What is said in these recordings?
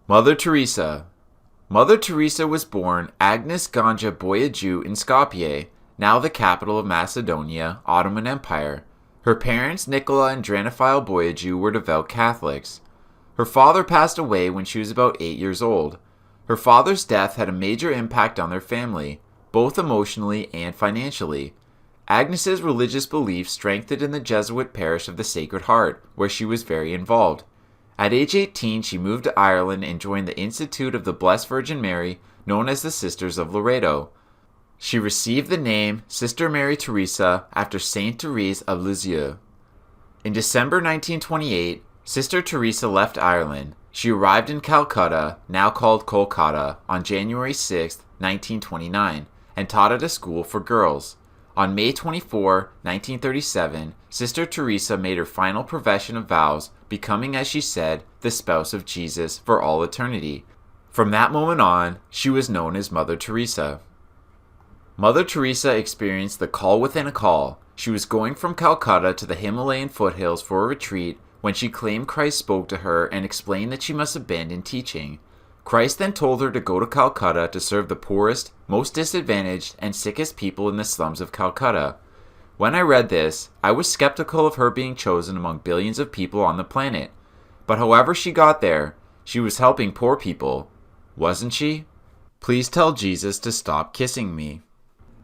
Mother Teresa. Mother Teresa was born Agnes Ganja Boiagiu in Skopje, now the capital of Macedonia, Ottoman Empire. Her parents, Nicola and Dranophile Boiagiu, were devout Catholics. Her father passed away when she was about 8 years old. Her father's death had a major impact on their family, both emotionally and financially. Agnes's religious beliefs strengthened in the Jesuit parish of the Sacred Heart, where she was very involved. At age 18, she moved to Ireland and joined the Institute of the Blessed Virgin Mary, known as the Sisters of Loreto. She received the name Sister Mary Teresa after Saint Therese of Lisieux. In December 1928, Sister Teresa left Ireland. She arrived in Calcutta, now called Kolkata, on January 6, 1929, and taught at a school for girls. On May 24, 1937, Sister Teresa made her final profession of vows, becoming, as she said, the spouse of Jesus for all eternity. From that moment on, she was known as Mother Teresa. Mother Teresa experienced the call within a call. She was going from Calcutta to the Himalayan foothills for a retreat when she claimed Christ spoke to her and explained that she must abandon teaching. Christ then told her to go to Calcutta to serve the poorest, most disadvantaged, and sickest people in the slums of Calcutta. When I read this, I was skeptical of her being chosen among billions of people on the planet. But however she got there, she was helping poor people. Wasn't she? Please tell Jesus to stop kissing me.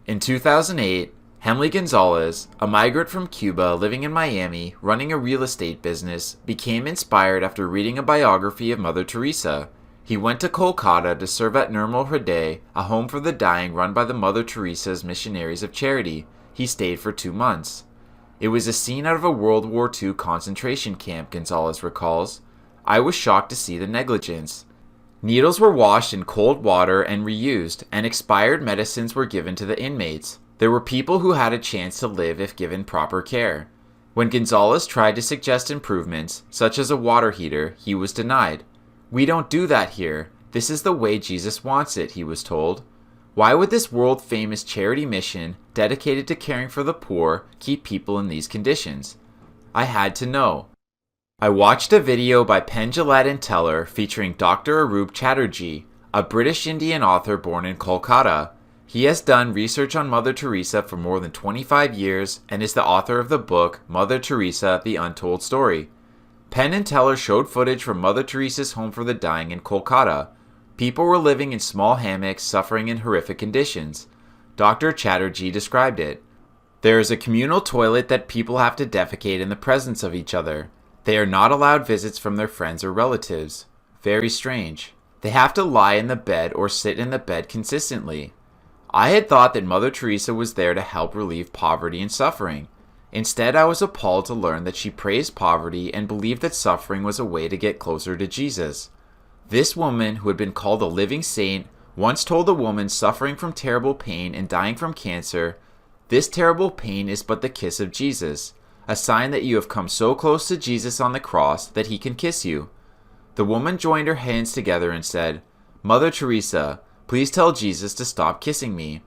In 2008, Hemley Gonzalez, a migrant from Cuba living in Miami, running a real estate business, became inspired after reading a biography of Mother Teresa. He went to Kolkata to serve at Nirmal Hriday, a home for the dying run by the Mother Teresa's Missionaries of Charity. He stayed for 2 months. It was a scene out of a World War II concentration camp, Gonzalez recalls. I was shocked to see the negligence. Needles were washed in cold water and reused, and expired medicines were given to the inmates. There were people who had a chance to live if given proper care. When Gonzalez tried to suggest improvements, such as a water heater, he was denied. "We don't do that here. This is the way Jesus wants it," he was told. Why would this world-famous charity mission, dedicated to caring for the poor, keep people in these conditions? I had to know. I watched a video by Penn Jillette and Teller featuring Dr. Arup Chatterjee, a British Indian author born in Kolkata. He has done research on Mother Teresa for more than 25 years and is the author of the book Mother Teresa, The Untold Story. Penn and Teller showed footage from Mother Teresa's home for the dying in Kolkata. People were living in small hammocks, suffering in horrific conditions. Dr. Chatterjee described it. There is a communal toilet that people have to defecate in the presence of each other. They are not allowed visits from their friends or relatives. Very strange. They have to lie in the bed or sit in the bed consistently. I had thought that Mother Teresa was there to help relieve poverty and suffering. Instead, I was appalled to learn that she praised poverty and believed that suffering was a way to get closer to Jesus. This woman, who had been called a living saint, once told a woman suffering from terrible pain and dying from cancer, "This terrible pain is but the kiss of Jesus, a sign that you have come so close to Jesus on the cross that he can kiss you." The woman joined her hands together and said, "Mother Teresa, please tell Jesus to stop kissing me."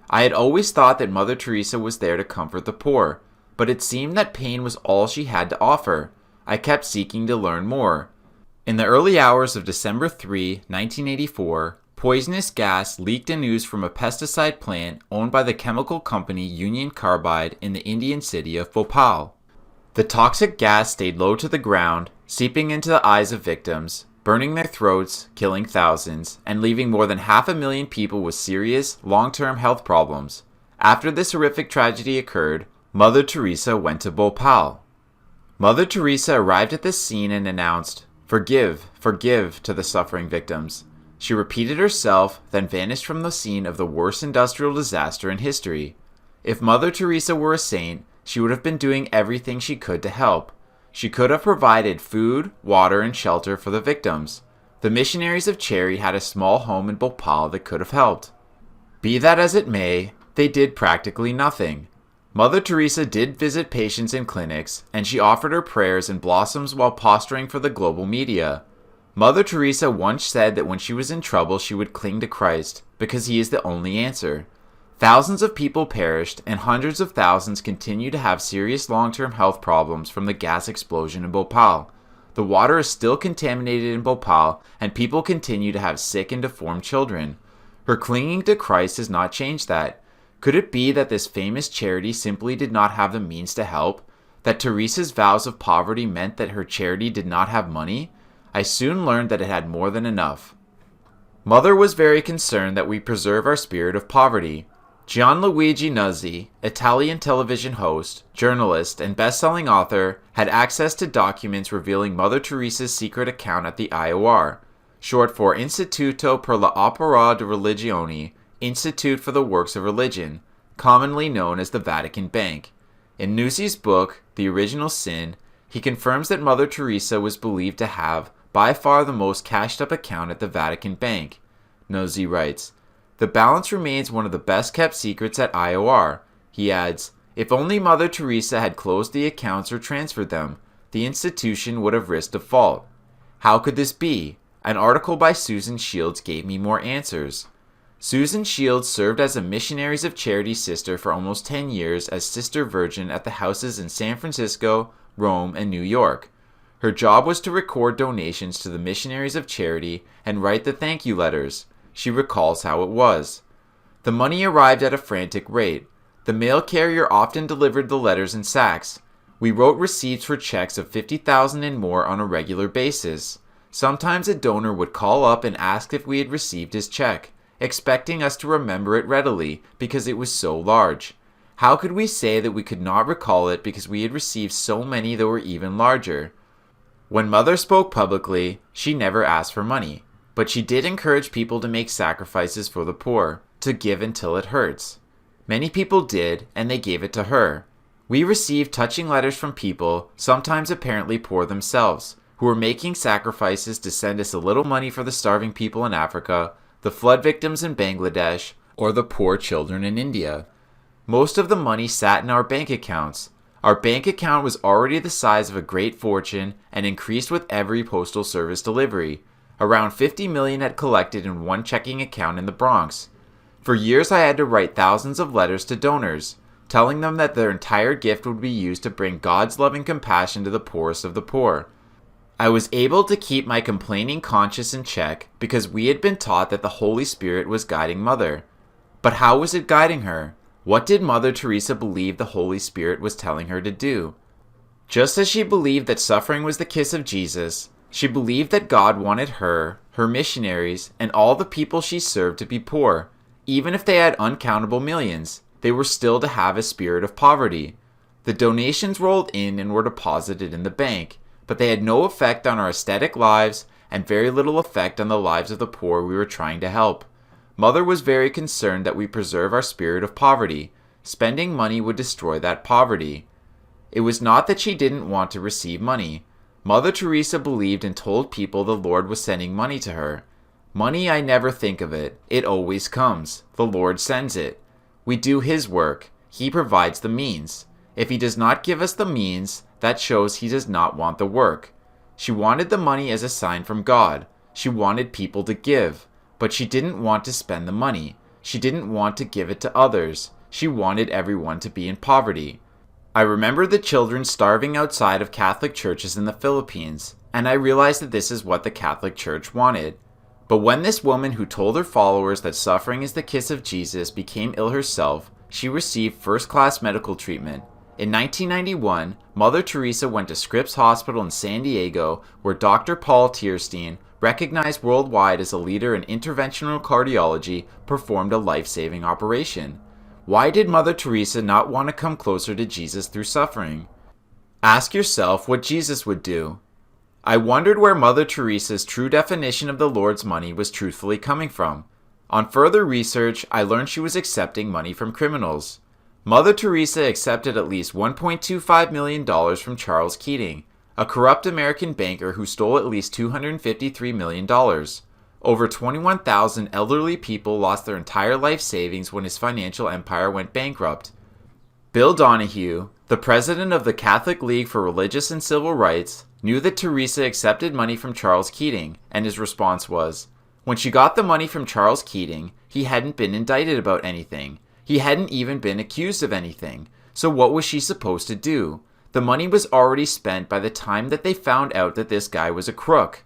I had always thought that Mother Teresa was there to comfort the poor, but it seemed that pain was all she had to offer. I kept seeking to learn more. In the early hours of December 3, 1984, poisonous gas leaked in news from a pesticide plant owned by the chemical company Union Carbide in the Indian city of Bhopal. The toxic gas stayed low to the ground, seeping into the eyes of victims, burning their throats, killing thousands, and leaving more than 500,000 people with serious, long-term health problems. After this horrific tragedy occurred, Mother Teresa went to Bhopal. Mother Teresa arrived at this scene and announced, "Forgive, forgive," to the suffering victims. She repeated herself, then vanished from the scene of the worst industrial disaster in history. If Mother Teresa were a saint, she would have been doing everything she could to help. She could have provided food, water, and shelter for the victims. The Missionaries of Charity had a small home in Bhopal that could have helped. Be that as it may, they did practically nothing. Mother Teresa did visit patients in clinics, and she offered her prayers and blossoms while posturing for the global media. Mother Teresa once said that when she was in trouble she would cling to Christ, because he is the only answer. Thousands of people perished, and hundreds of thousands continue to have serious long-term health problems from the gas explosion in Bhopal. The water is still contaminated in Bhopal, and people continue to have sick and deformed children. Her clinging to Christ has not changed that. Could it be that this famous charity simply did not have the means to help? That Teresa's vows of poverty meant that her charity did not have money? I soon learned that it had more than enough. Mother was very concerned that we preserve our spirit of poverty. Gianluigi Nuzzi, Italian television host, journalist, and best-selling author, had access to documents revealing Mother Teresa's secret account at the IOR, short for Istituto per la Opera di Religione, Institute for the Works of Religion, commonly known as the Vatican Bank. In Nuzzi's book, The Original Sin, he confirms that Mother Teresa was believed to have by far the most cashed-up account at the Vatican Bank. Nuzzi writes, "The balance remains one of the best-kept secrets at IOR." He adds, "If only Mother Teresa had closed the accounts or transferred them, the institution would have risked default." How could this be? An article by Susan Shields gave me more answers. Susan Shields served as a Missionaries of Charity sister for almost 10 years as Sister Virgin at the houses in San Francisco, Rome, and New York. Her job was to record donations to the Missionaries of Charity and write the thank you letters. She recalls how it was. The money arrived at a frantic rate. The mail carrier often delivered the letters in sacks. We wrote receipts for checks of $50,000 and more on a regular basis. Sometimes a donor would call up and ask if we had received his check, expecting us to remember it readily because it was so large. How could we say that we could not recall it because we had received so many that were even larger? When Mother spoke publicly, she never asked for money, but she did encourage people to make sacrifices for the poor, to give until it hurts. Many people did, and they gave it to her. We received touching letters from people, sometimes apparently poor themselves, who were making sacrifices to send us a little money for the starving people in Africa, the flood victims in Bangladesh, or the poor children in India. Most of the money sat in our bank accounts. Our bank account was already the size of a great fortune and increased with every postal service delivery. Around 50 million had collected in one checking account in the Bronx. For years I had to write thousands of letters to donors, telling them that their entire gift would be used to bring God's loving compassion to the poorest of the poor. I was able to keep my complaining conscience in check because we had been taught that the Holy Spirit was guiding Mother. But how was it guiding her? What did Mother Teresa believe the Holy Spirit was telling her to do? Just as she believed that suffering was the kiss of Jesus, she believed that God wanted her, her missionaries, and all the people she served to be poor. Even if they had uncountable millions, they were still to have a spirit of poverty. The donations rolled in and were deposited in the bank, but they had no effect on our aesthetic lives and very little effect on the lives of the poor we were trying to help. Mother was very concerned that we preserve our spirit of poverty. Spending money would destroy that poverty. It was not that she didn't want to receive money. Mother Teresa believed and told people the Lord was sending money to her. Money, I never think of it. It always comes. The Lord sends it. We do His work. He provides the means. If He does not give us the means, that shows He does not want the work. She wanted the money as a sign from God. She wanted people to give. But she didn't want to spend the money. She didn't want to give it to others. She wanted everyone to be in poverty. I remember the children starving outside of Catholic churches in the Philippines, and I realized that this is what the Catholic Church wanted. But when this woman who told her followers that suffering is the kiss of Jesus became ill herself, she received first-class medical treatment. In 1991, Mother Teresa went to Scripps Hospital in San Diego, where Dr. Paul Tierstein, recognized worldwide as a leader in interventional cardiology, performed a life-saving operation. Why did Mother Teresa not want to come closer to Jesus through suffering? Ask yourself what Jesus would do. I wondered where Mother Teresa's true definition of the Lord's money was truthfully coming from. On further research, I learned she was accepting money from criminals. Mother Teresa accepted at least $1.25 million from Charles Keating, a corrupt American banker who stole at least $253 million. Over 21,000 elderly people lost their entire life savings when his financial empire went bankrupt. Bill Donahue, the president of the Catholic League for Religious and Civil Rights, knew that Teresa accepted money from Charles Keating, and his response was, when she got the money from Charles Keating, he hadn't been indicted about anything. He hadn't even been accused of anything. So what was she supposed to do? The money was already spent by the time that they found out that this guy was a crook.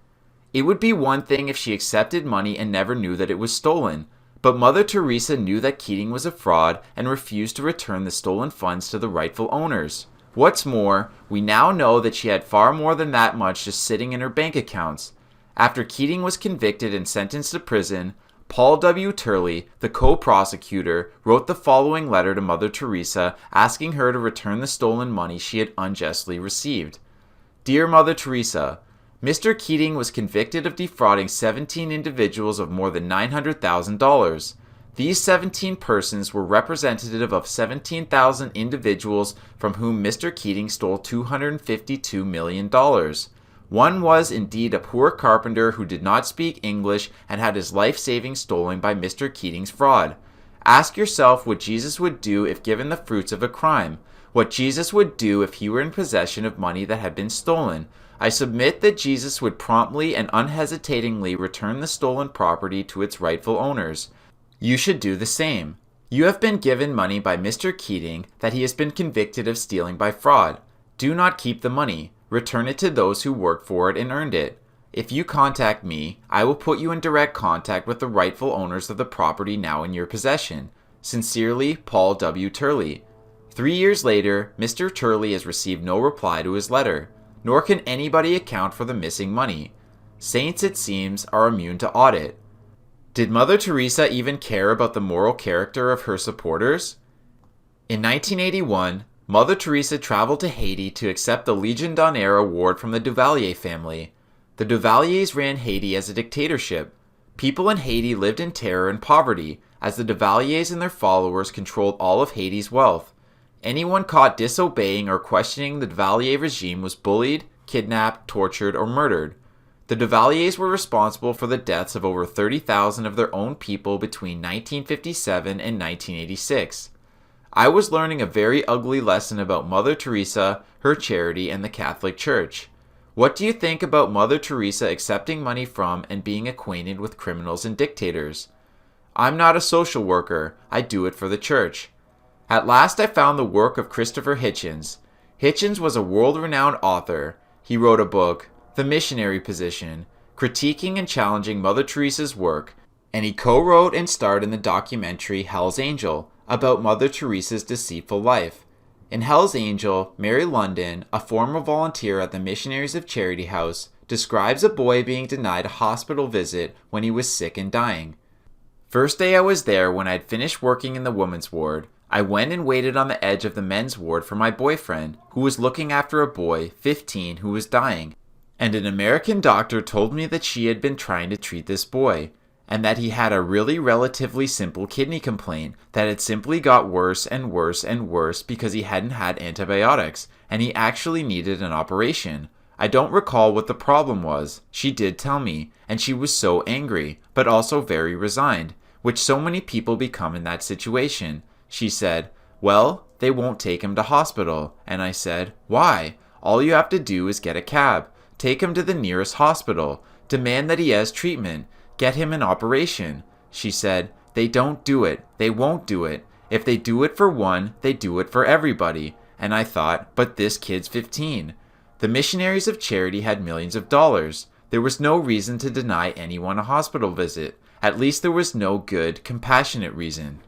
It would be one thing if she accepted money and never knew that it was stolen, but Mother Teresa knew that Keating was a fraud and refused to return the stolen funds to the rightful owners. What's more, we now know that she had far more than that much just sitting in her bank accounts. After Keating was convicted and sentenced to prison, Paul W. Turley, the co-prosecutor, wrote the following letter to Mother Teresa asking her to return the stolen money she had unjustly received. Dear Mother Teresa, Mr. Keating was convicted of defrauding 17 individuals of more than $900,000. These 17 persons were representative of 17,000 individuals from whom Mr. Keating stole $252 million. One was indeed a poor carpenter who did not speak English and had his life savings stolen by Mr. Keating's fraud. Ask yourself what Jesus would do if given the fruits of a crime, what Jesus would do if he were in possession of money that had been stolen. I submit that Jesus would promptly and unhesitatingly return the stolen property to its rightful owners. You should do the same. You have been given money by Mr. Keating that he has been convicted of stealing by fraud. Do not keep the money. Return it to those who worked for it and earned it. If you contact me, I will put you in direct contact with the rightful owners of the property now in your possession. Sincerely, Paul W. Turley. 3 years later, Mr. Turley has received no reply to his letter, nor can anybody account for the missing money. Saints, it seems, are immune to audit. Did Mother Teresa even care about the moral character of her supporters? In 1981, Mother Teresa traveled to Haiti to accept the Legion d'Honneur award from the Duvalier family. The Duvaliers ran Haiti as a dictatorship. People in Haiti lived in terror and poverty, as the Duvaliers and their followers controlled all of Haiti's wealth. Anyone caught disobeying or questioning the Duvalier regime was bullied, kidnapped, tortured, or murdered. The Duvaliers were responsible for the deaths of over 30,000 of their own people between 1957 and 1986. I was learning a very ugly lesson about Mother Teresa, her charity, and the Catholic Church. What do you think about Mother Teresa accepting money from and being acquainted with criminals and dictators? I'm not a social worker. I do it for the Church. At last I found the work of Christopher Hitchens. Hitchens was a world-renowned author. He wrote a book, The Missionary Position, critiquing and challenging Mother Teresa's work, and he co-wrote and starred in the documentary Hell's Angel about Mother Teresa's deceitful life. In Hell's Angel, Mary London, a former volunteer at the Missionaries of Charity house, describes a boy being denied a hospital visit when he was sick and dying. First day I was there, when I had finished working in the women's ward, I went and waited on the edge of the men's ward for my boyfriend, who was looking after a boy, 15, who was dying. And an American doctor told me that she had been trying to treat this boy, and that he had a really relatively simple kidney complaint that had simply got worse and worse and worse because he hadn't had antibiotics, and he actually needed an operation. I don't recall what the problem was. She did tell me, and she was so angry, but also very resigned, which so many people become in that situation. She said, "Well, they won't take him to hospital." And I said, "Why? All you have to do is get a cab. Take him to the nearest hospital. Demand that he has treatment. Get him an operation." She said, "They don't do it. They won't do it. If they do it for one, they do it for everybody." And I thought, but this kid's 15. The Missionaries of Charity had millions of dollars. There was no reason to deny anyone a hospital visit. At least there was no good, compassionate reason.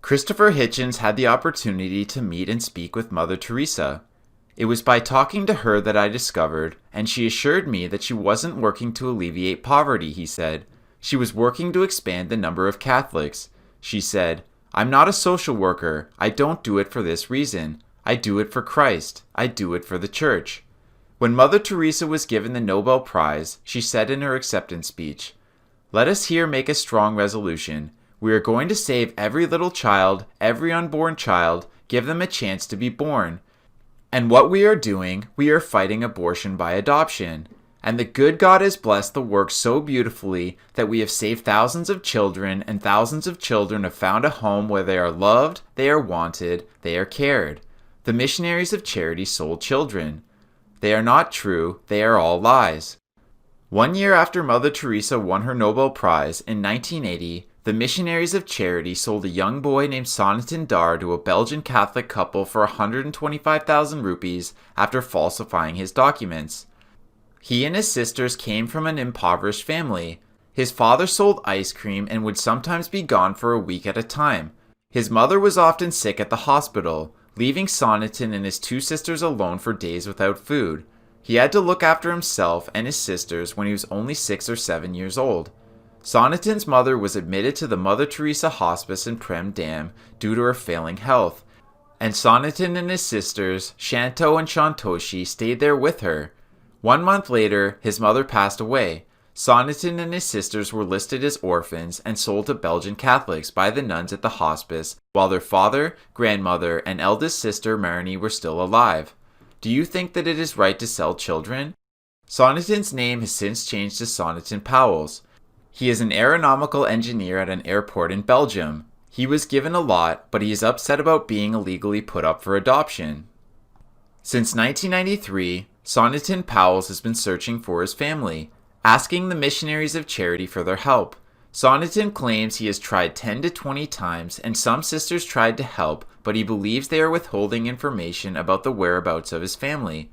Christopher Hitchens had the opportunity to meet and speak with Mother Teresa. It was by talking to her that I discovered, and she assured me that she wasn't working to alleviate poverty, he said. She was working to expand the number of Catholics. She said, "I'm not a social worker. I don't do it for this reason. I do it for Christ. I do it for the Church." When Mother Teresa was given the Nobel Prize, she said in her acceptance speech, "Let us here make a strong resolution. We are going to save every little child, every unborn child, give them a chance to be born. And what we are doing, we are fighting abortion by adoption. And the good God has blessed the work so beautifully that we have saved thousands of children, and thousands of children have found a home where they are loved, they are wanted, they are cared. The Missionaries of Charity sold children. They are not true, they are all lies." 1 year after Mother Teresa won her Nobel Prize, in 1980, The Missionaries of Charity sold a young boy named Sonitin Dar to a Belgian Catholic couple for 125,000 rupees after falsifying his documents. He and his sisters came from an impoverished family. His father sold ice cream and would sometimes be gone for a week at a time. His mother was often sick at the hospital, leaving Sonitin and his two sisters alone for days without food. He had to look after himself and his sisters when he was only 6 or 7 years old. Sonitin's mother was admitted to the Mother Teresa Hospice in Prem Dam due to her failing health, and Sonitin and his sisters, Shanto and Shantoshi, stayed there with her. 1 month later, his mother passed away. Sonitin and his sisters were listed as orphans and sold to Belgian Catholics by the nuns at the hospice, while their father, grandmother, and eldest sister Marnie were still alive. Do you think that it is right to sell children? Sonitin's name has since changed to Sonitin Pauwels. He is an aeronautical engineer at an airport in Belgium. He was given a lot, but he is upset about being illegally put up for adoption. Since 1993, Sonitin Pauwels has been searching for his family, asking the Missionaries of Charity for their help. Sonitin claims he has tried 10 to 20 times and some sisters tried to help, but he believes they are withholding information about the whereabouts of his family.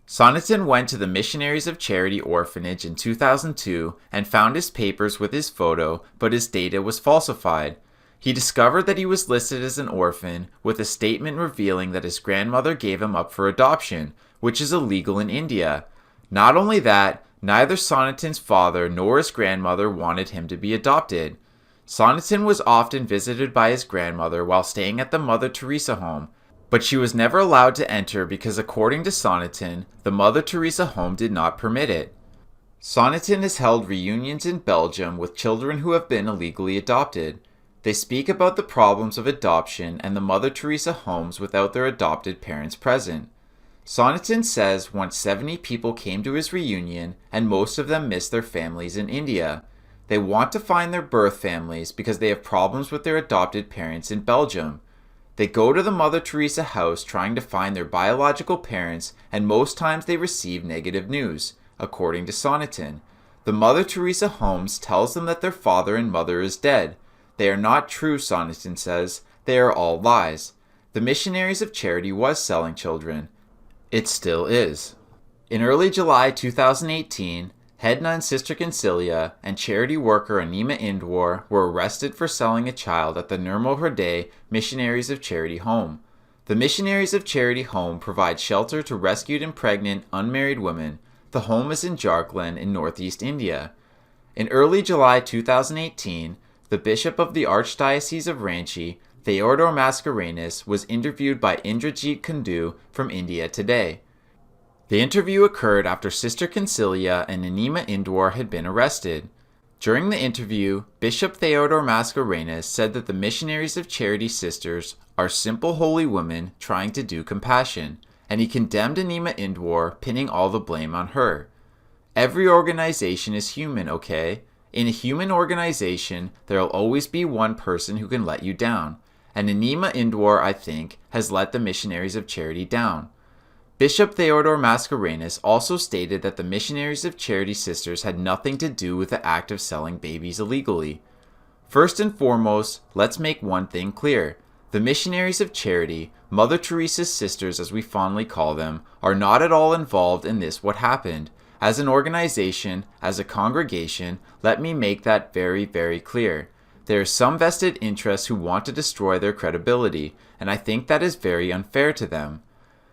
Sonitin went to the Missionaries of Charity orphanage in 2002 and found his papers with his photo, but his data was falsified. He discovered that he was listed as an orphan, with a statement revealing that his grandmother gave him up for adoption, which is illegal in India. Not only that, neither Sonitin's father nor his grandmother wanted him to be adopted. Sonitin was often visited by his grandmother while staying at the Mother Teresa home, but she was never allowed to enter because, according to Sonitin, the Mother Teresa home did not permit it. Sonitin has held reunions in Belgium with children who have been illegally adopted. They speak about the problems of adoption and the Mother Teresa homes without their adopted parents present. Sonitin says once 70 people came to his reunion and most of them missed their families in India. They want to find their birth families because they have problems with their adopted parents in Belgium. They go to the Mother Teresa house trying to find their biological parents, and most times they receive negative news, according to Sonitin. The Mother Teresa homes tells them that their father and mother is dead. They are not true, Sonitin says. They are all lies. The Missionaries of Charity was selling children. It still is. In early July 2018, Head Nun Sister Concilia and charity worker Anima Indwar were arrested for selling a child at the Nirmal Hriday Missionaries of Charity home. The Missionaries of Charity home provides shelter to rescued and pregnant unmarried women. The home is in Jharkhand in northeast India. In early July 2018, the Bishop of the Archdiocese of Ranchi, Theodore Mascarenhas, was interviewed by Indrajit Kundu from India Today. The interview occurred after Sister Concilia and Anima Indwar had been arrested. During the interview, Bishop Theodore Mascarenhas said that the Missionaries of Charity sisters are simple holy women trying to do compassion, and he condemned Anima Indwar, pinning all the blame on her. Every organization is human, okay? In a human organization, there will always be one person who can let you down, and Anima Indwar, I think, has let the Missionaries of Charity down. Bishop Theodore Mascarenhas also stated that the Missionaries of Charity sisters had nothing to do with the act of selling babies illegally. First and foremost, let's make one thing clear. The Missionaries of Charity, Mother Teresa's sisters as we fondly call them, are not at all involved in this what happened. As an organization, as a congregation, let me make that very, very clear. There are some vested interests who want to destroy their credibility, and I think that is very unfair to them.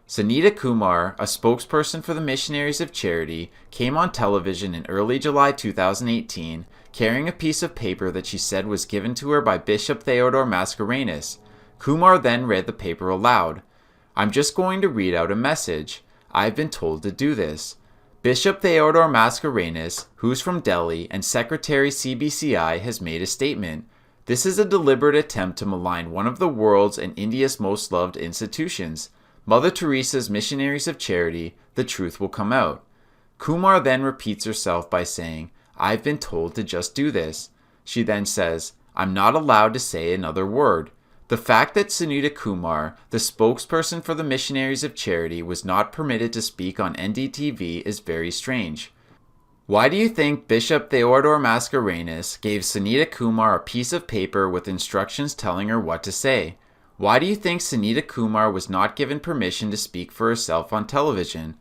Sunita Kumar, a spokesperson for the Missionaries of Charity, came on television in early July 2018 carrying a piece of paper that she said was given to her by Bishop Theodore Mascarenhas. Kumar then read the paper aloud. I'm just going to read out a message. I've been told to do this. Bishop Theodore Mascarenhas, who's from Delhi and Secretary CBCI, has made a statement. This is a deliberate attempt to malign one of the world's and India's most loved institutions. Mother Teresa's Missionaries of Charity, the truth will come out. Kumar then repeats herself by saying, I've been told to just do this. She then says, I'm not allowed to say another word. The fact that Sunita Kumar, the spokesperson for the Missionaries of Charity, was not permitted to speak on NDTV is very strange. Why do you think Bishop Theodore Mascarenhas gave Sunita Kumar a piece of paper with instructions telling her what to say? Why do you think Sunita Kumar was not given permission to speak for herself on television?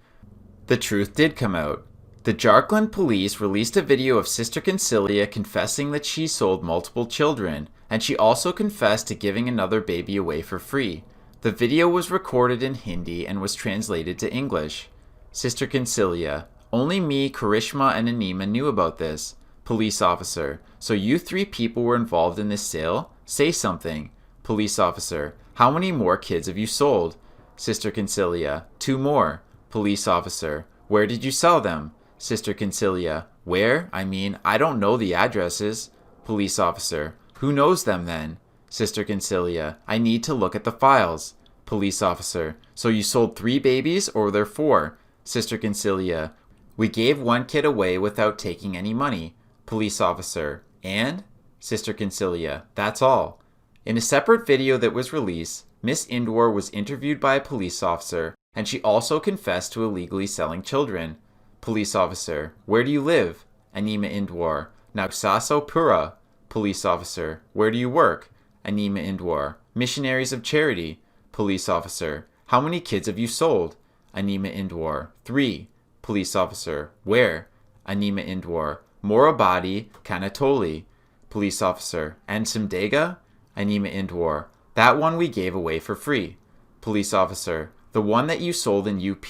The truth did come out. The Jharkhand police released a video of Sister Consilia confessing that she sold multiple children, and she also confessed to giving another baby away for free. The video was recorded in Hindi and was translated to English. Sister Consilia: only me, Karishma, and Anima knew about this. Police officer: so you 3 people were involved in this sale? Say something. Police officer: how many more kids have you sold? Sister Consilia: 2 more. Police officer: where did you sell them? Sister Consilia: where? I don't know the addresses. Police officer: who knows them then? Sister Consilia: I need to look at the files. Police officer: so you sold 3 babies, or were there 4? Sister Consilia: we gave 1 kid away without taking any money. Police officer: and? Sister Consilia: that's all. In a separate video that was released, Miss Indore was interviewed by a police officer, and she also confessed to illegally selling children. Police officer: where do you live? Anima Indore: Naxaso Pura. Police officer: where do you work? Anima Indore: Missionaries of Charity. Police officer: how many kids have you sold? Anima Indore: 3. Police officer: where? Anima Indore: Morabadi, Kanatoli. Police officer: and Simdega? Anima Indore: that one we gave away for free. Police officer: the one that you sold in UP,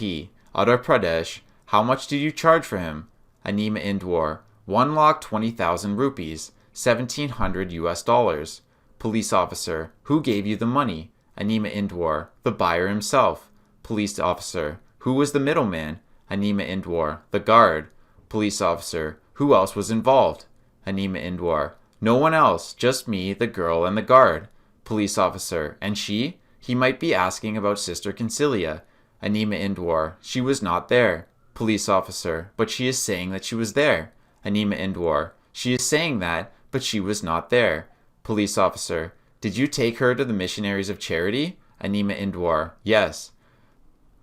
Uttar Pradesh, how much did you charge for him? Anima Indore: 1,20,000 rupees, $1,700 US. Police officer: who gave you the money? Anima Indore: the buyer himself. Police officer: who was the middleman? Anima Indore: the guard. Police officer: who else was involved? Anima Indore: no one else, just me, the girl, and the guard. Police officer: and she? He might be asking about Sister Consilia. Anima Indore: she was not there. Police officer: but she is saying that she was there. Anima Indore: she is saying that, but she was not there. Police officer: did you take her to the Missionaries of Charity? Anima Indore: yes.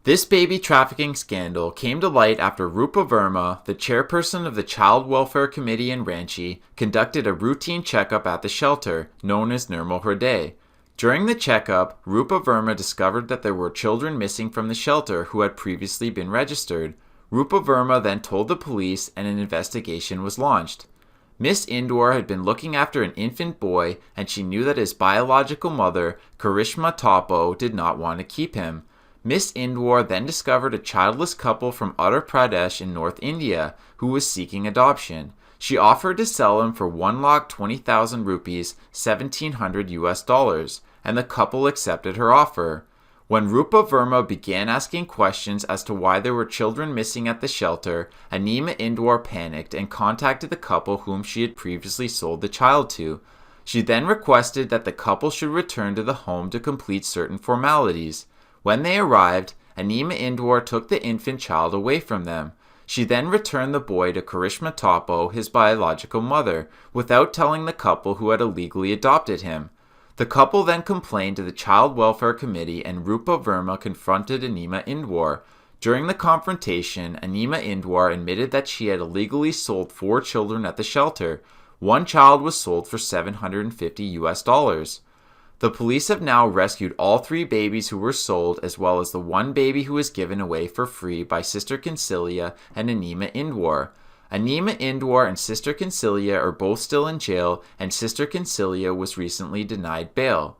This baby trafficking scandal came to light after Rupa Verma, the chairperson of the Child Welfare Committee in Ranchi, conducted a routine checkup at the shelter, known as Nirmal Hriday. During the checkup, Rupa Verma discovered that there were children missing from the shelter who had previously been registered. Rupa Verma then told the police and an investigation was launched. Miss Indore had been looking after an infant boy, and she knew that his biological mother, Karishma Topo, did not want to keep him. Miss Indore then discovered a childless couple from Uttar Pradesh in North India who was seeking adoption. She offered to sell him for 1,20,000 rupees, $1,700 US, and the couple accepted her offer. When Rupa Verma began asking questions as to why there were children missing at the shelter, Anima Indore panicked and contacted the couple whom she had previously sold the child to. She then requested that the couple should return to the home to complete certain formalities. When they arrived, Anima Indore took the infant child away from them. She then returned the boy to Karishma Topo, his biological mother, without telling the couple who had illegally adopted him. The couple then complained to the Child Welfare Committee, and Rupa Verma confronted Anima Indore. During the confrontation, Anima Indore admitted that she had illegally sold 4 children at the shelter. 1 child was sold for $750 US. The police have now rescued all 3 babies who were sold, as well as the 1 baby who was given away for free by Sister Consilia and Anima Indore. Anima Indore and Sister Consilia are both still in jail, and Sister Consilia was recently denied bail.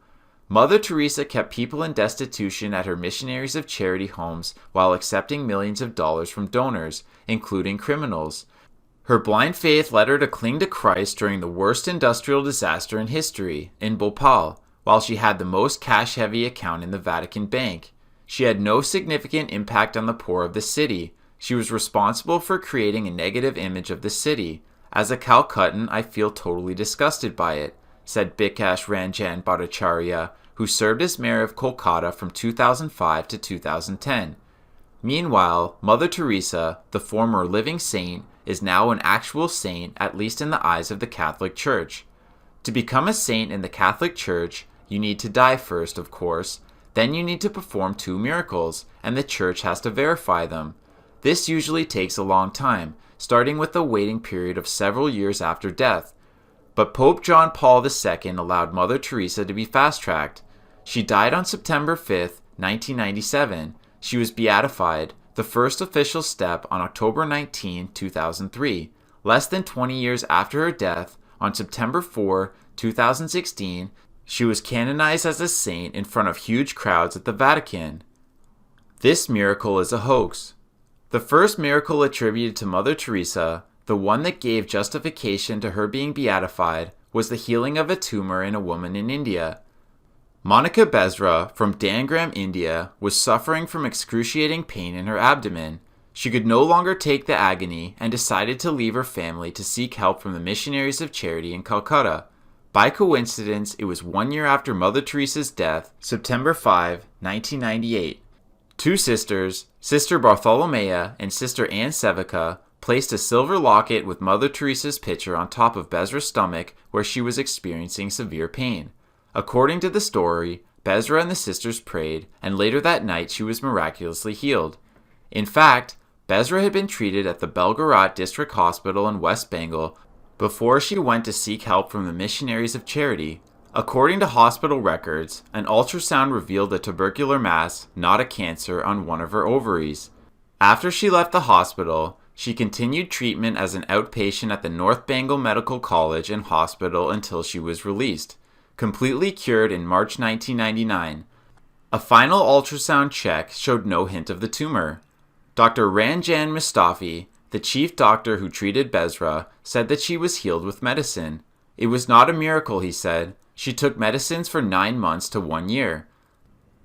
Mother Teresa kept people in destitution at her Missionaries of Charity homes while accepting millions of dollars from donors, including criminals. Her blind faith led her to cling to Christ during the worst industrial disaster in history, in Bhopal, while she had the most cash-heavy account in the Vatican Bank. She had no significant impact on the poor of the city. She was responsible for creating a negative image of the city. As a Calcuttan, I feel totally disgusted by it, said Bikash Ranjan Bhattacharya, who served as mayor of Kolkata from 2005 to 2010. Meanwhile, Mother Teresa, the former living saint, is now an actual saint, at least in the eyes of the Catholic Church. To become a saint in the Catholic Church, you need to die first, of course. Then you need to perform 2 miracles, and the Church has to verify them. This usually takes a long time, starting with a waiting period of several years after death. But Pope John Paul II allowed Mother Teresa to be fast-tracked. She died on September 5, 1997. She was beatified, the first official step, on October 19, 2003. Less than 20 years after her death, on September 4, 2016, she was canonized as a saint in front of huge crowds at the Vatican. This miracle is a hoax. The first miracle attributed to Mother Teresa, the one that gave justification to her being beatified, was the healing of a tumor in a woman in India. Monica Bezra from Dangram, India, was suffering from excruciating pain in her abdomen. She could no longer take the agony and decided to leave her family to seek help from the Missionaries of Charity in Calcutta. By coincidence, it was 1 year after Mother Teresa's death, September 5, 1998. Two sisters, Sister Bartholomea and Sister Anne Sevica, placed a silver locket with Mother Teresa's picture on top of Bezra's stomach where she was experiencing severe pain. According to the story, Bezra and the sisters prayed, and later that night she was miraculously healed. In fact, Bezra had been treated at the Belgorod District Hospital in West Bengal before she went to seek help from the Missionaries of Charity. According to hospital records, an ultrasound revealed a tubercular mass, not a cancer, on one of her ovaries. After she left the hospital, she continued treatment as an outpatient at the North Bengal Medical College and Hospital until she was released, completely cured in March 1999. A final ultrasound check showed no hint of the tumor. Dr. Ranjan Mustafi, the chief doctor who treated Bezra, said that she was healed with medicine. It was not a miracle, he said. She took medicines for 9 months to 1 year.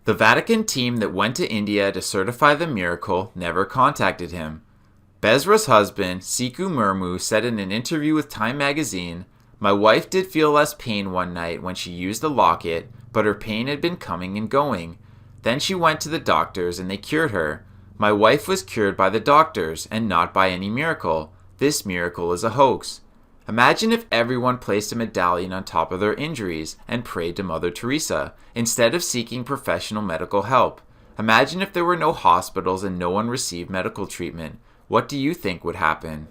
The Vatican team that went to India to certify the miracle never contacted him. Bezra's husband, Siku Murmu, said in an interview with Time magazine, "My wife did feel less pain one night when she used the locket, but her pain had been coming and going. Then she went to the doctors and they cured her. My wife was cured by the doctors and not by any miracle. This miracle is a hoax." Imagine if everyone placed a medallion on top of their injuries and prayed to Mother Teresa, instead of seeking professional medical help. Imagine if there were no hospitals and no one received medical treatment. What do you think would happen?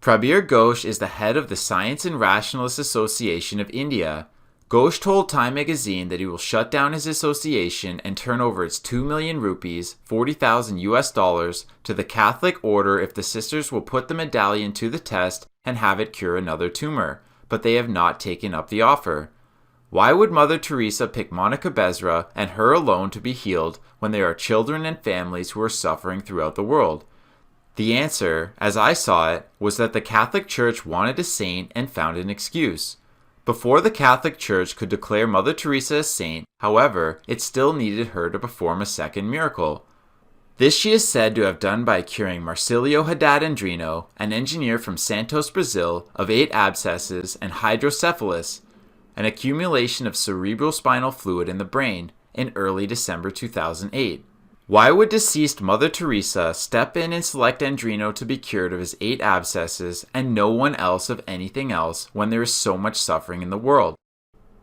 Prabir Ghosh is the head of the Science and Rationalist Association of India. Ghosh told Time magazine that he will shut down his association and turn over its 2 million rupees, $40,000 to the Catholic order if the sisters will put the medallion to the test and have it cure another tumor, but they have not taken up the offer. Why would Mother Teresa pick Monica Bezra and her alone to be healed when there are children and families who are suffering throughout the world? The answer, as I saw it, was that the Catholic Church wanted a saint and found an excuse. Before the Catholic Church could declare Mother Teresa a saint, however, it still needed her to perform a second miracle. This she is said to have done by curing Marcilio Haddad Andrino, an engineer from Santos, Brazil, of 8 abscesses and hydrocephalus, an accumulation of cerebrospinal fluid in the brain, in early December 2008. Why would deceased Mother Teresa step in and select Andrino to be cured of his 8 abscesses and no one else of anything else when there is so much suffering in the world?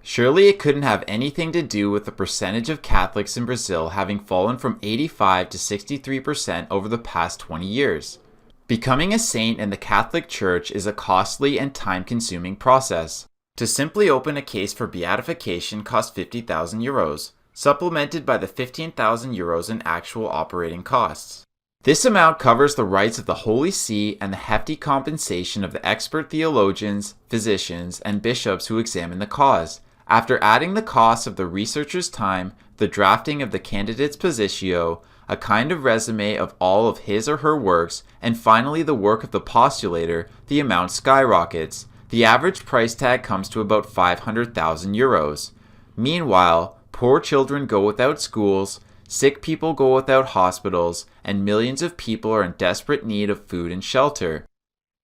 Surely it couldn't have anything to do with the percentage of Catholics in Brazil having fallen from 85 to 63% over the past 20 years. Becoming a saint in the Catholic Church is a costly and time-consuming process. To simply open a case for beatification costs €50,000, supplemented by the €15,000 in actual operating costs. This amount covers the rights of the Holy See and the hefty compensation of the expert theologians, physicians, and bishops who examine the cause. After adding the costs of the researcher's time, the drafting of the candidate's positio, a kind of resume of all of his or her works, and finally the work of the postulator, the amount skyrockets. The average price tag comes to about €500,000. Meanwhile, poor children go without schools, sick people go without hospitals, and millions of people are in desperate need of food and shelter.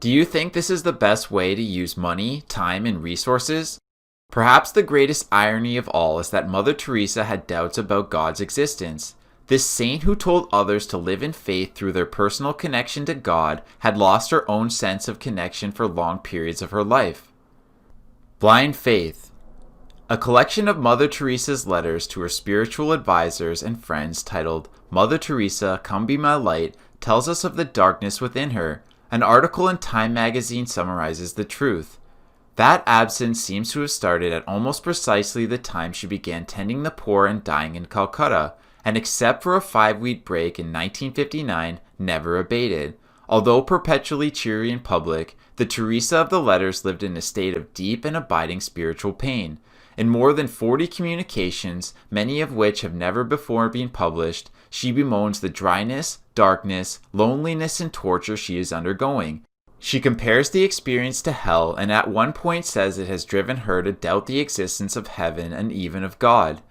Do you think this is the best way to use money, time, and resources? Perhaps the greatest irony of all is that Mother Teresa had doubts about God's existence. This saint who told others to live in faith through their personal connection to God had lost her own sense of connection for long periods of her life. Blind Faith. A collection of Mother Teresa's letters to her spiritual advisors and friends titled Mother Teresa, Come Be My Light tells us of the darkness within her, An article in Time magazine summarizes the truth. That absence seems to have started at almost precisely the time she began tending the poor and dying in Calcutta, and except for a 5-week break in 1959, never abated. Although perpetually cheery in public, the Teresa of the letters lived in a state of deep and abiding spiritual pain. In more than 40 communications, many of which have never before been published, she bemoans the dryness, darkness, loneliness, and torture she is undergoing. She compares the experience to hell, and at one point says it has driven her to doubt the existence of heaven and even of God.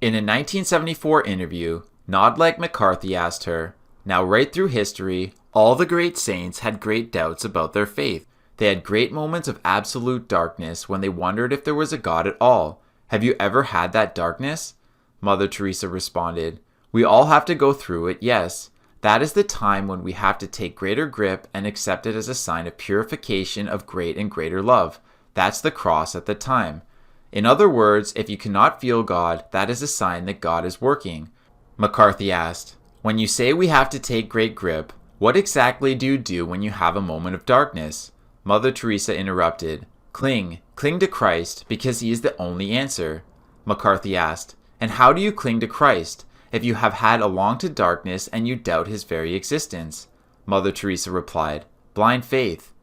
In a 1974 interview, Nod Like McCarthy asked her, "Now right through history, all the great saints had great doubts about their faith. They had great moments of absolute darkness when they wondered if there was a God at all. Have you ever had that darkness?" Mother Teresa responded, "We all have to go through it, yes. That is the time when we have to take greater grip and accept it as a sign of purification of great and greater love. That's the cross at the time. In other words, if you cannot feel God, that is a sign that God is working." McCarthy asked, "When you say we have to take great grip, what exactly do you do when you have a moment of darkness?" Mother Teresa interrupted, Cling to Christ, because he is the only answer." McCarthy asked, "And how do you cling to Christ if you have had a long to darkness and you doubt his very existence?" Mother Teresa replied, "Blind faith."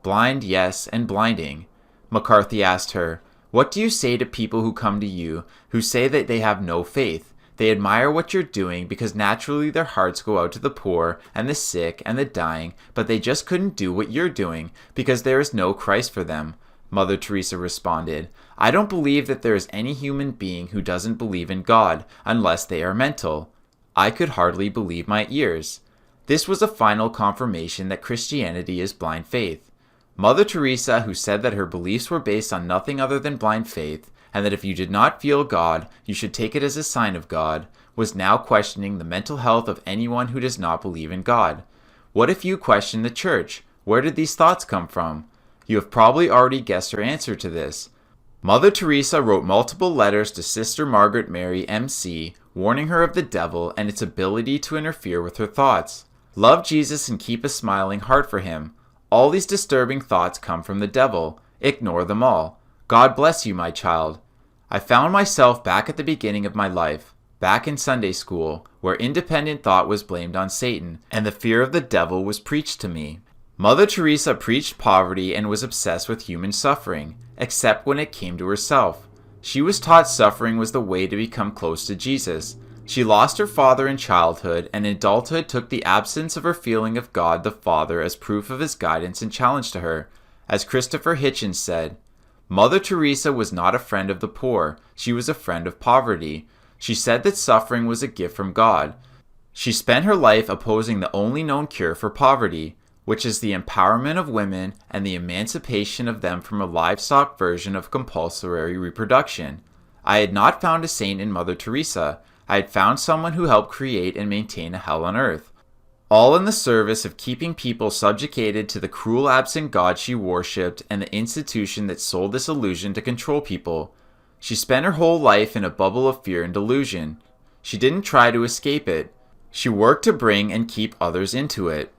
Blind, yes, and blinding. McCarthy asked her, "What do you say to people who come to you who say that they have no faith? They admire what you're doing because naturally their hearts go out to the poor and the sick and the dying, but they just couldn't do what you're doing because there is no Christ for them." Mother Teresa responded, "I don't believe that there is any human being who doesn't believe in God, unless they are mental." I could hardly believe my ears. This was a final confirmation that Christianity is blind faith. Mother Teresa, who said that her beliefs were based on nothing other than blind faith, and that if you did not feel God, you should take it as a sign of God, was now questioning the mental health of anyone who does not believe in God. What if you question the Church? Where did these thoughts come from? You have probably already guessed her answer to this. Mother Teresa wrote multiple letters to Sister Margaret Mary, M.C., warning her of the devil and its ability to interfere with her thoughts. Love Jesus and keep a smiling heart for him. All these disturbing thoughts come from the devil. Ignore them all. God bless you, my child. I found myself back at the beginning of my life, back in Sunday school, where independent thought was blamed on Satan, and the fear of the devil was preached to me. Mother Teresa preached poverty and was obsessed with human suffering, except when it came to herself. She was taught suffering was the way to become close to Jesus. She lost her father in childhood, and in adulthood took the absence of her feeling of God the Father as proof of his guidance and challenge to her. As Christopher Hitchens said, Mother Teresa was not a friend of the poor, she was a friend of poverty. She said that suffering was a gift from God. She spent her life opposing the only known cure for poverty, which is the empowerment of women and the emancipation of them from a livestock version of compulsory reproduction. I had not found a saint in Mother Teresa. I had found someone who helped create and maintain a hell on earth, all in the service of keeping people subjugated to the cruel absent God she worshipped and the institution that sold this illusion to control people. She spent her whole life in a bubble of fear and delusion. She didn't try to escape it. She worked to bring and keep others into it.